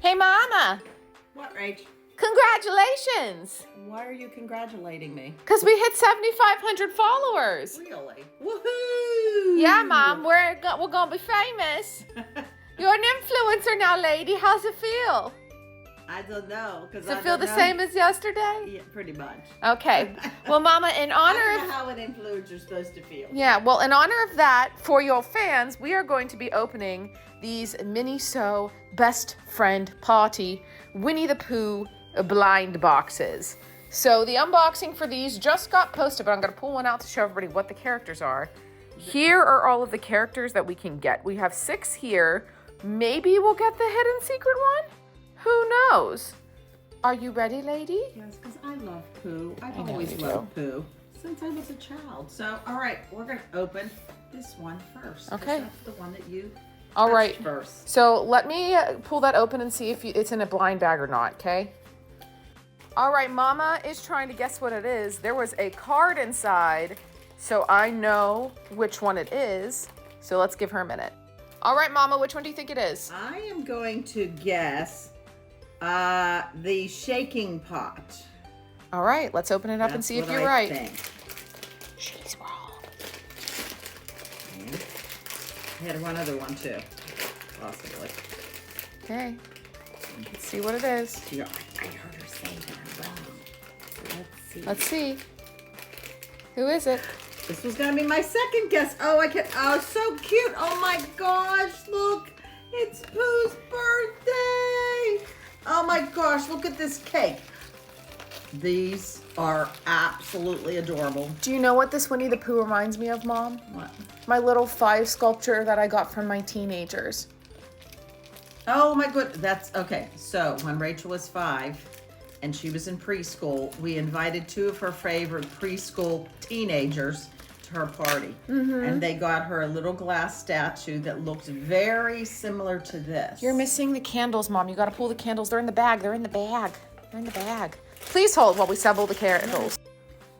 Hey, Mama. What, Rach? Congratulations. Why are you congratulating me? Because we hit 7,500 followers. Really? Woohoo! Yeah, Mom. We're going to be famous. You're an influencer now, lady. How's it feel? I don't know. Does it feel the same as yesterday? Yeah, pretty much. Okay. Well, Mama, in honor I of... don't know how an influencer's supposed to feel. Yeah, well, in honor of that, for your fans, we are going to be opening these Miniso Best Friend Party Winnie the Pooh blind boxes. So the unboxing for these just got posted, but I'm going to pull one out to show everybody what the characters are. Here are all of the characters that we can get. We have 6 here. Maybe we'll get the hidden secret one? Who knows? Are you ready, lady? Yes, because I love Pooh. I've know always you loved Pooh since I was a child. So, all right, we're going to open this one first. Okay. That's the one that you All right. first. So let me pull that open and see if it's in a blind bag or not, okay? All right, Mama is trying to guess what it is. There was a card inside, so I know which one it is. So let's give her a minute. All right, Mama, which one do you think it is? I am going to guess the shaking pot. All right, let's open it up and see if you're right. Think. She's wrong. I had one other one too, possibly. Okay, let's see what it is. Yeah, I heard her say that I'm wrong. So let's see. Let's see. Who is it? This was gonna be my second guess. Oh, oh, so cute. Oh my gosh, look. It's Pooh's birthday. Oh my gosh, look at this cake. These are absolutely adorable. Do you know what this Winnie the Pooh reminds me of, Mom? What? My little 5 sculpture that I got from my teenagers. Oh my good, that's okay. So when Rachel was 5 and she was in preschool, we invited 2 of her favorite preschool teenagers to her party. And they got her a little glass statue that looked very similar to this. You're missing the candles, Mom. You gotta pull the candles. They're in the bag. They're in the bag. They're in the bag. Please hold while we assemble the candles.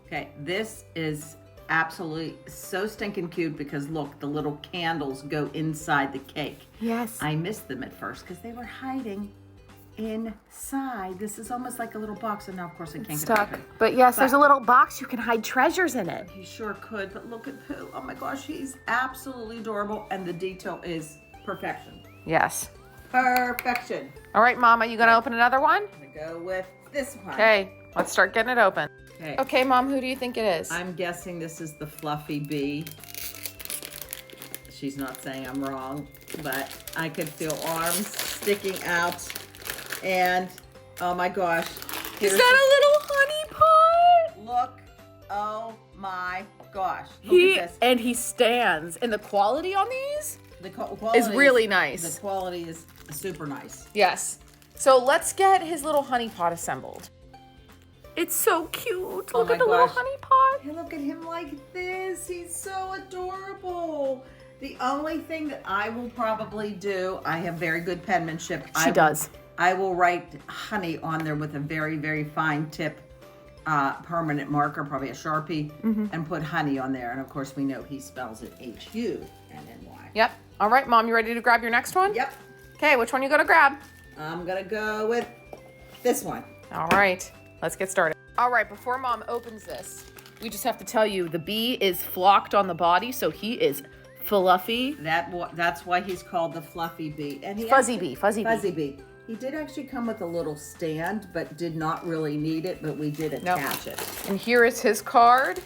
Okay, this is absolutely so stinking cute because look, the little candles go inside the cake. Yes. I missed them at first because they were hiding inside. This is almost like a little box, and now of course I can't get it Stuck. open. But yes, there's a little box. You can hide treasures in it. He sure could, but look at Pooh. Oh my gosh, he's absolutely adorable, and the detail is perfection. Yes. Perfection. All right, Mama, you gonna open another one? I'm gonna go with this one. Okay, let's start getting it open. Okay. Okay, Mom, who do you think it is? I'm guessing this is the fluffy bee. She's not saying I'm wrong, but I could feel arms sticking out. And oh my gosh. Is that a little honey pot? Look, oh my gosh. Look at this. And he stands. And the quality on these The quality is really nice. The quality is super nice. Yes. So let's get his little honey pot assembled. It's so cute. Oh Look my at the little gosh. honey pot. Hey, look at him like this. He's so adorable. The only thing that I will probably do, I have very good penmanship. She does. I will write honey on there with a very, very fine tip permanent marker, probably a Sharpie, and put honey on there. And of course, we know he spells it H-U-N-N-Y. Yep. All right, Mom, you ready to grab your next one? Yep. Okay, which one you gonna grab? I'm going to go with this one. All right, let's get started. All right, before Mom opens this, we just have to tell you the bee is flocked on the body, so he is fluffy. That's why he's called the fluffy bee. And he Fuzzy bee. Bee. He did actually come with a little stand, but did not really need it, but we did attach it. And here is his card.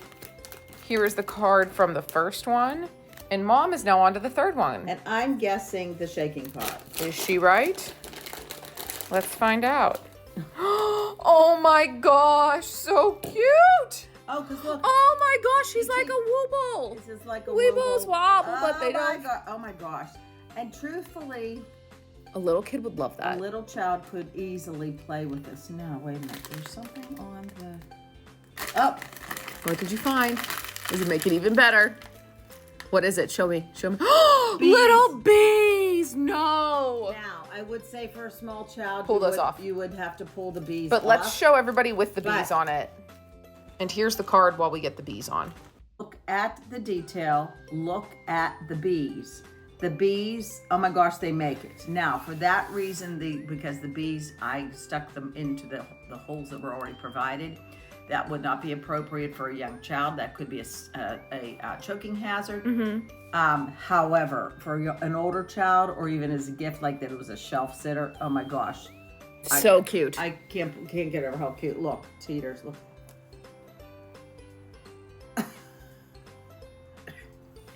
Here is the card from the first one. And Mom is now on to the third one. And I'm guessing the shaking pot. Is she right? Let's find out. Oh my gosh, so cute! Oh, because look. Oh my gosh, he's like a Wobble. This is like a Weebles wobble, but they don't. Oh my gosh. And truthfully, A little kid would love that. a little child could easily play with this. No, wait a minute. There's something on the... Oh, What did you find? Does it make it even better? What is it? Show me. Show me. Bees. Little bees! No! now, I would say for a small child, Pull those off. You would have to pull the bees But off. let's show everybody with the bees But- on it. And here's the card while we get the bees on. Look at the detail. Look at the bees. The bees, oh my gosh, they make it. Now, for that reason, because the bees, I stuck them into the holes that were already provided. That would not be appropriate for a young child. That could be a choking hazard. However, for an older child, or even as a gift, like that it was a shelf sitter, oh my gosh. So cute. I can't get over how cute. Look, teeters, look.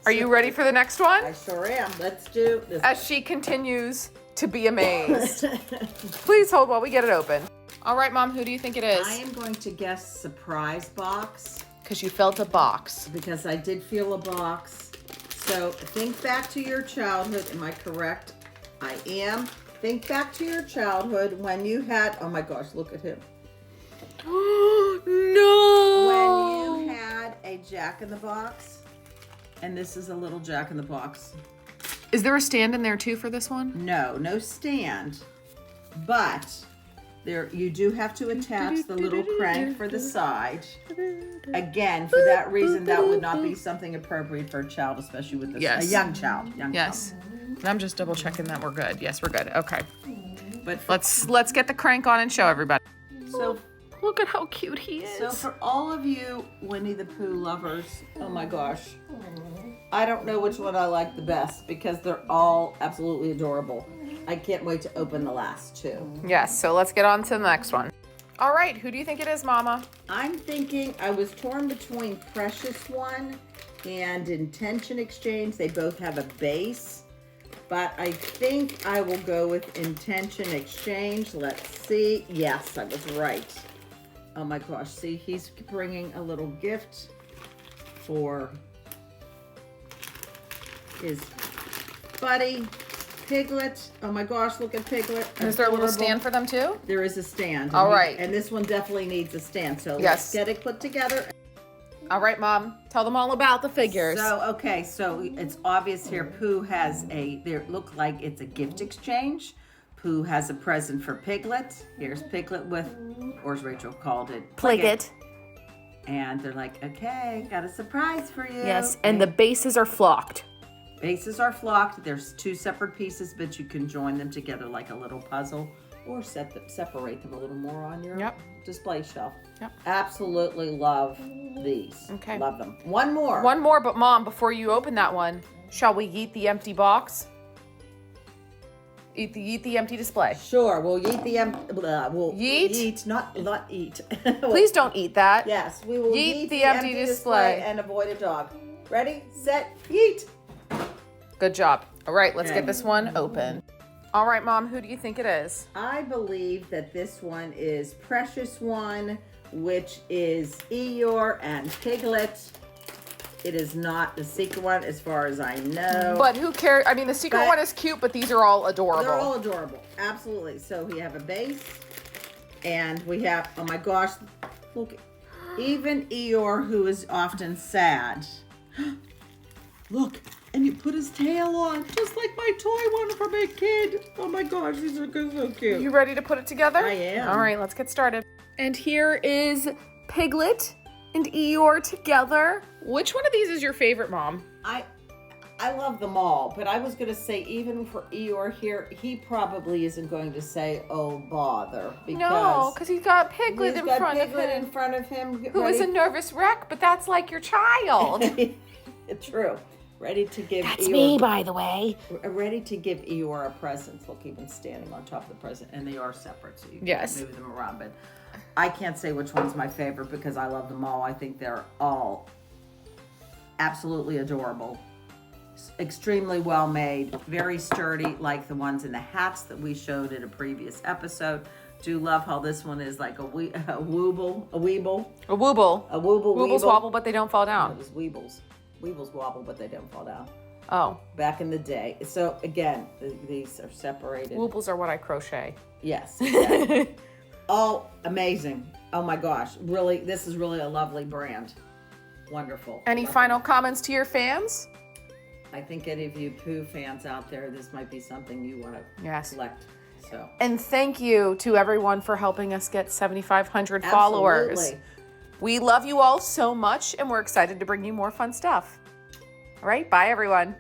Are you ready for the next one? I sure am. Let's do this. As she continues to be amazed. Please hold while we get it open. All right, Mom, who do you think it is? I am going to guess surprise box. Because you felt a box. Because I did feel a box. So think back to your childhood. Am I correct? I am. Think back to your childhood when you had, oh my gosh, look at him. No! When you had a Jack-in-the-Box. And this is a little Jack-in-the-Box. Is there a stand in there too for this one? No stand. But there, you do have to attach the little crank for the side. Again, for that reason, that would not be something appropriate for a child, especially with a young child. Yes. I'm just double checking that we're good. Yes, we're good. Okay. But Let's get the crank on and show everybody. So look at how cute he is. So for all of you Winnie the Pooh lovers, oh my gosh, I don't know which one I like the best because they're all absolutely adorable. I can't wait to open the last two. Yes, so let's get on to the next one. All right, who do you think it is, Mama? I'm thinking, I was torn between Precious One and Intention Exchange. They both have a base, but I think I will go with Intention Exchange. Let's see. Yes, I was right. Oh my gosh, see, he's bringing a little gift for his buddy, Piglet. Oh my gosh, look at Piglet. Is there a little stand for them too? There is a stand. All right. And this one definitely needs a stand, so Yes. let's get it put together. All right, Mom, tell them all about the figures. So, okay, so it's obvious here Pooh has look like it's a gift exchange. Pooh has a present for Piglet. Here's Piglet with, or as Rachel called it, Pliglet. And they're like, okay, got a surprise for you. Yes, and the bases are flocked. Bases are flocked. There's two separate pieces, but you can join them together like a little puzzle or separate them a little more on your display shelf. Yep. Absolutely love these. Okay. Love them. One more. One more, but Mom, before you open that one, shall we eat the empty box? Eat the empty display. Sure, we'll eat the we'll Yeet? eat, not eat. Please don't eat that. Yes, we will Yeet eat the empty display. and avoid a dog. Ready, set, eat. Good job. All right, let's Okay. get this one open. All right, Mom, who do you think it is? I believe that this one is Precious One, which is Eeyore and Piglet. It is not the secret one as far as I know. But who cares? I mean, the secret one is cute, but these are all adorable. They're all adorable. Absolutely. So we have a base and we have, oh my gosh, look, even Eeyore, who is often sad. Look, and he put his tail on, just like my toy one from a kid. Oh my gosh, these are so cute. You ready to put it together? I am. All right, let's get started. And here is Piglet and Eeyore together. Which one of these is your favorite, Mom? I love them all, but I was going to say even for Eeyore here, he probably isn't going to say, oh, bother. No, because he's got Piglet in front of him. in front of him. Who is a nervous wreck, but that's like your child. True. Ready to give That's Eeyore, me, by the way. ready to give Eeyore a present. Look, even standing on top of the present, and they are separate, so you can Yes. move them around. But I can't say which one's my favorite because I love them all. I think they're all absolutely adorable, extremely well made, very sturdy, like the ones in the hats that we showed in a previous episode. Do love how this one is like a wobble, a weeble, A wobble. a wobble, Wobbles weeble. wobble, but they don't fall It down. was weebles. Weebles wobble, but they don't fall down. Oh, Back in the day. So again, these are separated. wobbles are what I crochet. Yes. Exactly. Oh, amazing. Oh my gosh. Really, this is really a lovely brand. Wonderful. Any Lovely. final comments to your fans? I think any of you Pooh fans out there, this might be something you want to Yes. select. So And thank you to everyone for helping us get 7,500 followers. Absolutely. We love you all so much, and we're excited to bring you more fun stuff. All right, bye everyone.